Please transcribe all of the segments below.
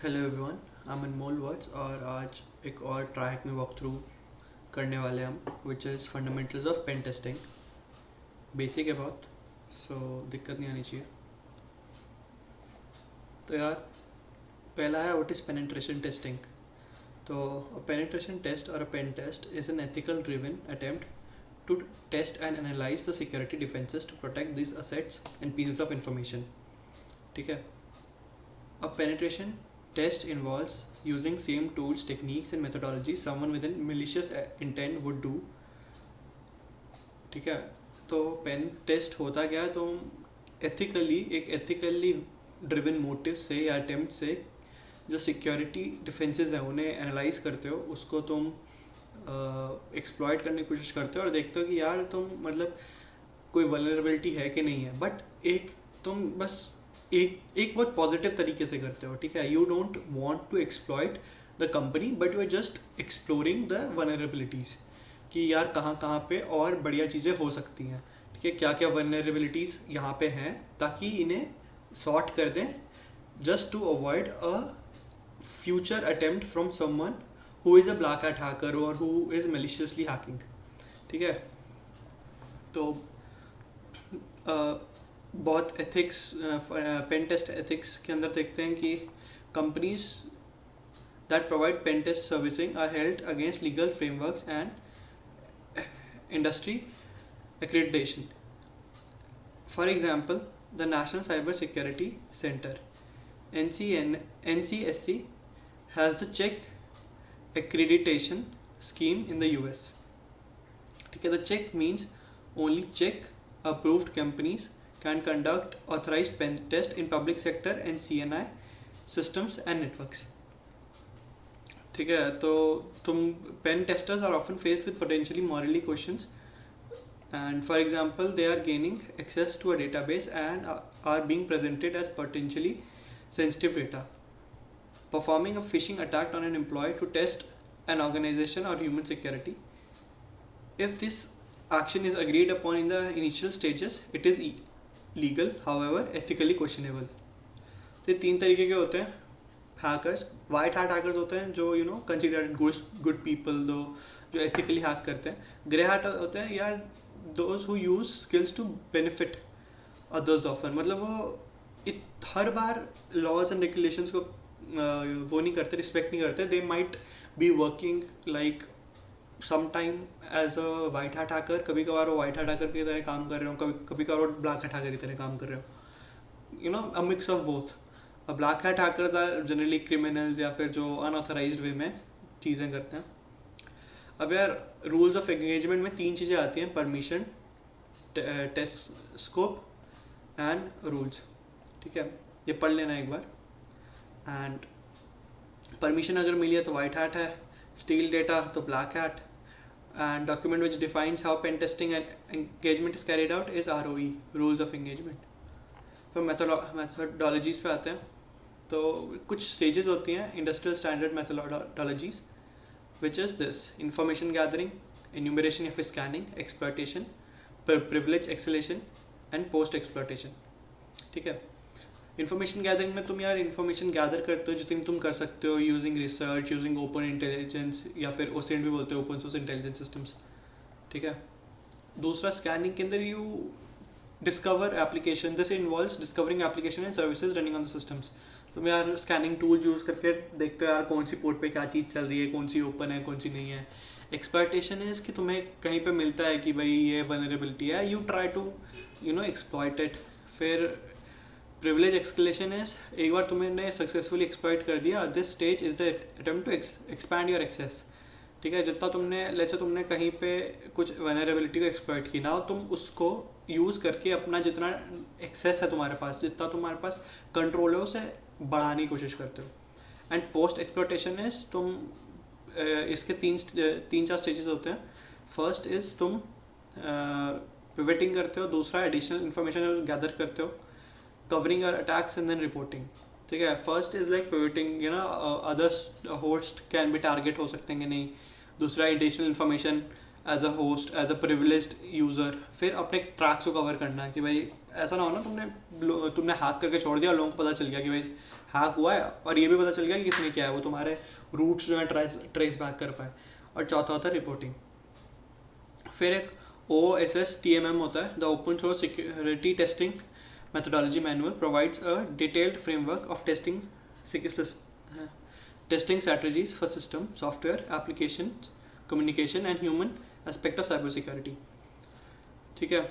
Hello everyone, I am Anmol words और आज एक और ट्रैक में वॉक थ्रू करने वाले हम which is fundamentals of pen testing. Basic है बहुत, सो दिक्कत नहीं आनी चाहिए। तो यार, पहला है व्हाट इज़ पेनिट्रेशन टेस्टिंग। तो पेनिट्रेशन टेस्ट और pen test is an ethical driven attempt to test and analyze the security defenses to protect these assets and pieces of information. ठीक है। A penetration test involves using same tools, techniques and methodologies someone with a malicious intent would do. ठीक है। तो pen test होता क्या है, तो एक एथिकली ड्रिवन मोटिव से या अटेम्प्ट से जो सिक्योरिटी डिफेंसेस हैं उन्हें एनालाइज करते हो, उसको तुम एक्सप्लॉइट करने की कोशिश करते हो और देखते हो कि यार तुम मतलब कोई वल्नरेबिलिटी है कि नहीं है, बट तुम बस एक बहुत पॉजिटिव तरीके से करते हो। ठीक है। You don't want to exploit the company, but you are just exploring the vulnerabilities कि यार कहाँ कहाँ पे और बढ़िया चीज़ें हो सकती हैं। ठीक है, क्या क्या वल्नरेबिलिटीज़ यहाँ पे हैं ताकि इन्हें सॉर्ट कर दें, just to avoid a future attempt from someone who is a black hat hacker or who is maliciously hacking. ठीक है। तो बहुत एथिक्स, पेन टेस्ट एथिक्स के अंदर देखते हैं कि companies that provide pen test servicing are held against legal frameworks and industry accreditation. For example, the National Cyber Security Center NCSC has the check accreditation scheme in the US. ठीक है। The check means only check approved companies can conduct authorized pen test in public sector and CNI systems and networks. ठीक है। तो तुम pen testers are often faced with potentially morally questions, and for example they are gaining access to a database and are being presented as potentially sensitive data. Performing a phishing attack on an employee to test an organization or human security. If this action is agreed upon in the initial stages, it is legal, however ethically questionable. तो ये तीन तरीके के होते हैं hackers. White hat hackers होते हैं जो कंसिडर्ड गुड पीपल, दो जो एथिकली हैक करते हैं। ग्रे हैट होते हैं यार those who use skills to benefit others often, मतलब वो हर बार लॉज एंड रेगुलेशंस को वो नहीं करते, रिस्पेक्ट नहीं करते। They might be working like some time as a white hat hacker, कभी कभार वो वाइट हैट हैकर की तरह काम कर रहे हो, कभी कभार वो ब्लैक हैट हैकर की तरह काम कर रहे हो, a mix of both. Black hat hackers are generally criminals या फिर जो अनऑथराइज्ड वे में चीज़ें करते हैं। अब यार रूल्स ऑफ एंगेजमेंट में तीन चीज़ें आती हैं, permission, test scope and rules. ठीक है, ये पढ़ लेना एक बार। एंड परमिशन अगर मिली है तो वाइट हैट है, स्टील डेटा तो black hat, and document which defines how pen testing and engagement is carried out is ROE, rules of engagement. फिर मेथोडोलॉजीज पे आते हैं। तो कुछ स्टेजेस होती हैं industrial standard methodologies, which is this: information gathering, enumeration या फिर scanning, exploitation, privilege escalation and post exploitation. ठीक है। इन्फॉर्मेशन गैदरिंग में तुम यार इन्फॉर्मेशन गैदर करते हो जितनी तुम कर सकते हो using research, using open intelligence या फिर OSINT भी बोलते हो, ओपन सोर्स इंटेलिजेंस सिस्टम्स। ठीक है। दूसरा स्कैनिंग के अंदर you discover application, this involves discovering application and services running on the systems. तुम यार स्कैनिंग टूल यूज़ करके देखते हो यार कौन सी पोर्ट पे क्या चीज़ चल रही है, कौन सी ओपन है, कौन सी नहीं है। एक्सप्लॉयटेशन है कि तुम्हें कहीं पे मिलता है कि भाई ये वल्नरेबिलिटी है, you try to exploit it. फिर प्रिविलेज एक्सक्लेशन इज, एक बार तुमने सक्सेसफुली एक्सप्लॉइट कर दिया, this stage is the attempt to expand your access. ठीक है। जितना तुमने कहीं पे कुछ वल्नरेबिलिटी को एक्सप्लॉइट की ना, तुम उसको यूज़ करके अपना जितना एक्सेस है तुम्हारे पास, जितना तुम्हारे पास कंट्रोल है, उसे बढ़ाने की कोशिश करते हो। एंड पोस्ट एक्सप्लॉयटेशन इज, तुम इसके तीन चार स्टेजेस होते हैं। फर्स्ट इज तुम पिवटिंग करते हो, दूसरा एडिशनल इन्फॉर्मेशन गैदर करते हो, covering your attacks and then reporting. ठीक है। First is like pivoting, others host can भी टारगेट हो सकते हैं कि नहीं। दूसरा additional information as a host, as a privileged user. फिर अपने ट्रैक्स को कवर करना है कि भाई ऐसा ना हो ना तुमने हैक करके छोड़ दिया, लोगों को पता चल गया कि भाई हैक हुआ है और ये भी पता चल गया कि किसने किया है, वो तुम्हारे रूट्स जो है ट्रेस बैक कर पाए। और चौथा होता है रिपोर्टिंग। फिर एक OSSTMM होता है, the open source security testing methodology manual provides a detailed framework of testing strategies for system, software, applications, communication and human aspect of cybersecurity. ठीक है,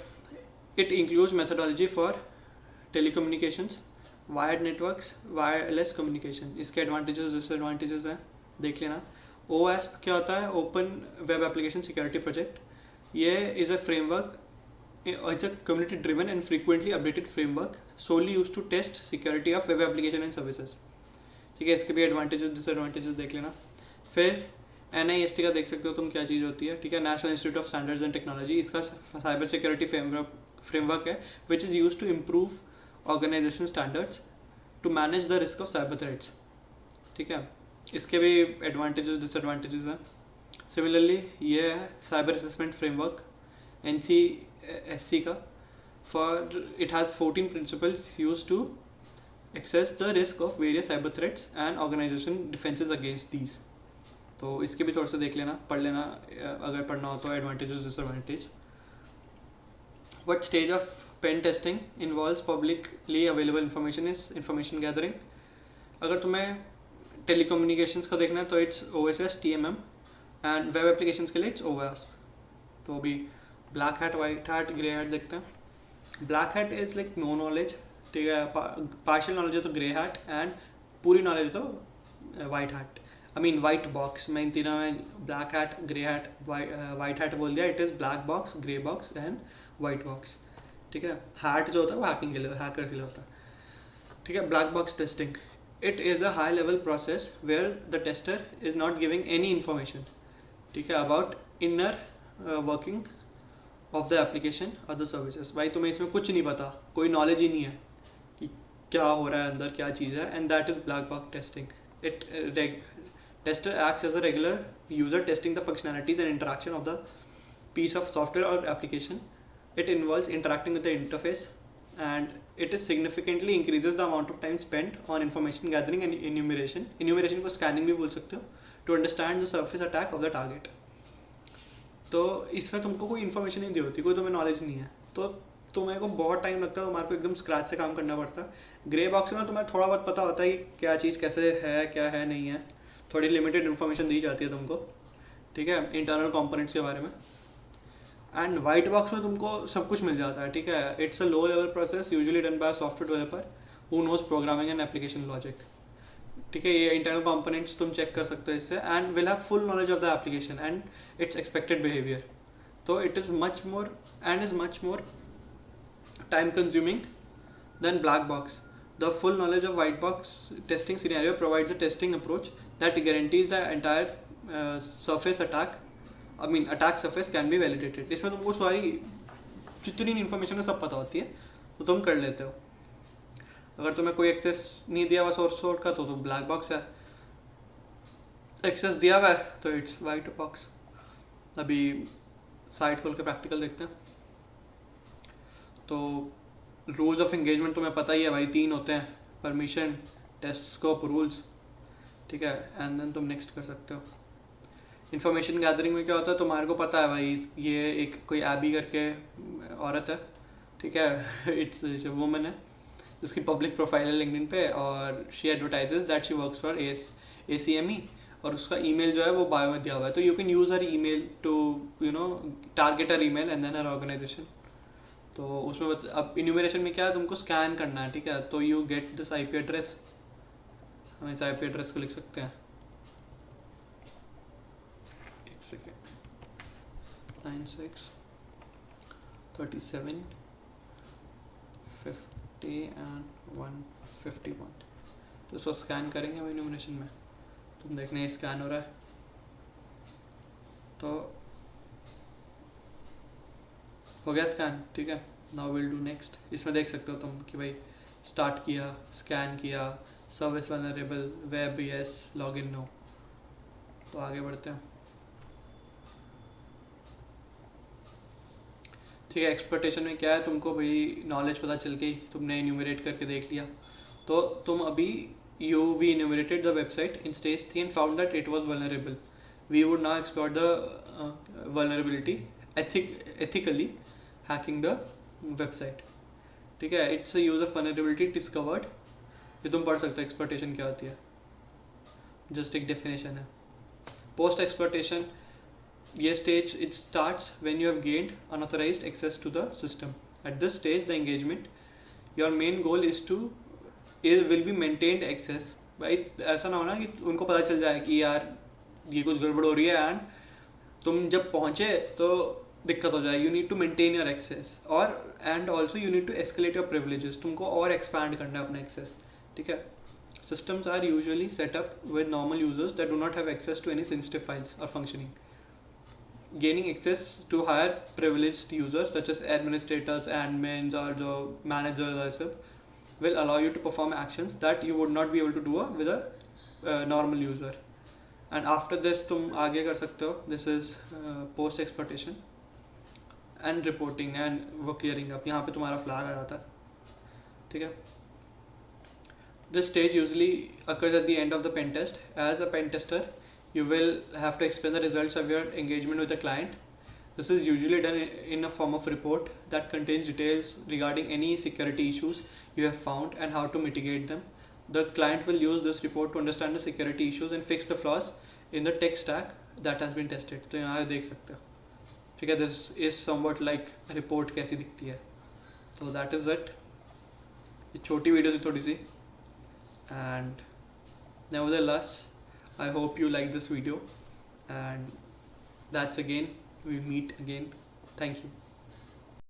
it includes methodology for telecommunications, wired networks, wireless communication. इसके advantages disadvantages हैं, देख लेना। OWASP क्या होता है, Open Web Application Security Project. ये is a framework, it's a community driven and frequently updated framework solely used to test security of web application and services. ठीक है, इसके भी एडवांटेजेस डिसएडवांटेजेस देख लेना। फिर NIST का देख सकते हो तुम क्या चीज़ होती है, ठीक है, national institute of standards and technology. इसका साइबर सिक्योरिटी फ्रेमवर्क है which is use to improve organisation standards to manage the risk of cyber threats. ठीक है, इसके भी एडवांटेजेस डिसएडवांटेजेस हैं। सिमिलरली ये है साइबर असेसमेंट फ्रेमवर्क NCSC का, for it has 14 principles use to access the risk of various cyber threats and organization defenses against these. तो इसके भी थोड़ा सा देख लेना, पढ़ लेना अगर पढ़ना हो तो, advantages disadvantage. What stage of pen testing involves publicly available information is information gathering. अगर तुम्हें टेलीकम्युनिकेशंस का देखना है तो it's OSSTMM and web applications के लिए इट्स OWASP। तो अभी black hat, white hat, grey hat देखते हैं। Black hat is like no knowledge, ठीक है, पार्शियल नॉलेज है तो ग्रे हैट, एंड पूरी नॉलेज है तो white hat, I mean white box. मैं इन तीनों में black hat, grey hat, white hat बोल दिया। It is black box, grey box and white box. ठीक है, हैट जो होता है वो हैकिंग के लिए, हैकर्स के लिए होता है। ठीक है, black box testing, it is a high level process where the tester is not giving any information, ठीक है, about inner working of the application और द सर्विसेज। भाई तुम्हें इसमें कुछ नहीं पता, कोई नॉलेज ही नहीं है कि क्या हो रहा है अंदर, क्या चीज़ है, and that is black box testing. It tester acts as a regular user testing the functionalities and interaction of the piece of software or application. It involves interacting with the interface, and it is significantly increases the amount of time spent on information gathering and enumeration. Enumeration को scanning भी बोल सकते हो, to understand the surface attack of the target. तो इसमें तुमको कोई information नहीं दी होती, कोई तुम्हें नॉलेज नहीं है, तो तुम्हें को बहुत टाइम लगता है, तुम्हारे को एकदम स्क्रैच से काम करना पड़ता है। ग्रे बॉक्स में तुम्हें थोड़ा बहुत पता होता है कि क्या चीज़ कैसे है, क्या है नहीं है, थोड़ी लिमिटेड इन्फॉर्मेशन दी जाती है तुमको, ठीक है, इंटरनल कंपोनेंट्स के बारे में। एंड वाइट बॉक्स में तुमको सब कुछ मिल जाता है, ठीक है। It's a low level process usually done by software developer who knows programming and application logic, ठीक है। ये इंटरनल कंपोनेंट्स तुम चेक कर सकते हो इससे, and will have full knowledge of the application and it's expected behaviour. तो it is much more time consuming than black box. The full knowledge of white box testing scenario provides a testing approach that guarantees the entire attack surface can be validated. इसमें तुमको सारी जितनी information है सब पता होती है, तो तुम कर लेते हो। अगर तुम्हें कोई एक्सेस नहीं दिया हुआ सोर्स कोड का तो ब्लैक बॉक्स है, एक्सेस दिया हुआ है तो इट्स वाइट बॉक्स। अभी साइट खोल के प्रैक्टिकल देखते हैं। तो रूल्स ऑफ एंगेजमेंट तुम्हें पता ही है भाई, 3 होते हैं, परमिशन, टेस्ट स्कोप, रूल्स, ठीक है, एंड देन तुम नेक्स्ट कर सकते हो। इन्फॉर्मेशन गैदरिंग में क्या होता है, तुम्हारे को पता है भाई ये एक कोई एबी करके औरत है, ठीक है, इट्स वुमन है जिसकी पब्लिक प्रोफाइल है लिंक्डइन पे, और she एडवर्टाइजेज that she works for ACME, और उसका ईमेल जो है वो बायो में दिया हुआ है। तो you can use her email to target her email and then her organisation. तो उसमें अब इन्यूमरेशन में क्या है, तुमको स्कैन करना है, ठीक है। तो you get this IP address, हम इस IP एड्रेस को लिख सकते हैं, एक सेकेंड, 96 37 50 एंड 151। तो इसको स्कैन करेंगे हम इन्यूमरेशन में, तुम देखने ये स्कैन हो रहा है। तो हो गया स्कैन, ठीक है। Now will do next. इसमें देख सकते हो तुम कि भाई स्टार्ट किया, स्कैन किया, service vulnerable, web yes, login no. तो आगे बढ़ते हैं, ठीक है। एक्सपेक्टेशन में क्या है, तुमको भाई नॉलेज पता चल गई, तुमने इन्यूमरेट करके देख लिया, तो तुम अभी we enumerated the website in stage 3 and found that it was vulnerable. We would now explore the vulnerability ethically hacking the website. ठीक है, it's a use of vulnerability discovered. ये तुम पढ़ सकते हो exploitation क्या होती है, just एक definition है. Post exploitation, ये stage it starts when you have gained unauthorized access to the system. At this stage the engagement, your main goal is to will be maintained access. भाई ऐसा ना हो ना कि उनको पता चल जाए कि यार ये कुछ गड़बड़ हो रही है एंड तुम जब पहुंचे तो दिक्कत हो जाए. You need to maintain your access और and also you need to escalate your privileges. तुमको और एक्सपैंड करना है अपना एक्सेस. ठीक है. Systems are usually set up with normal users that do not have access to any sensitive files or functioning. Gaining access to higher privileged users such as administrators, admins or the managers or so will allow you to perform actions that you would not be able to do with a normal user. And after this तुम आगे कर सकते हो. This is post exploitation and reporting and वो clearing up. यहाँ पे तुम्हारा flag आ जाता है. ठीक है. This stage usually occurs at the end of the pen test. As a pen tester, you will have to explain the results of your engagement with the client. This is usually done in a form of report that contains details regarding any security issues you have found and how to mitigate them. The client will use this report to understand the security issues and fix the flaws in the tech stack that has been tested. तो यहाँ देख सकते हो. ठीक है. This is somewhat like report कैसी दिखती है. So that is it. ये छोटी वीडियो थी थोड़ी सी. And nevertheless I hope you like this video, and that's again, we meet again. Thank you.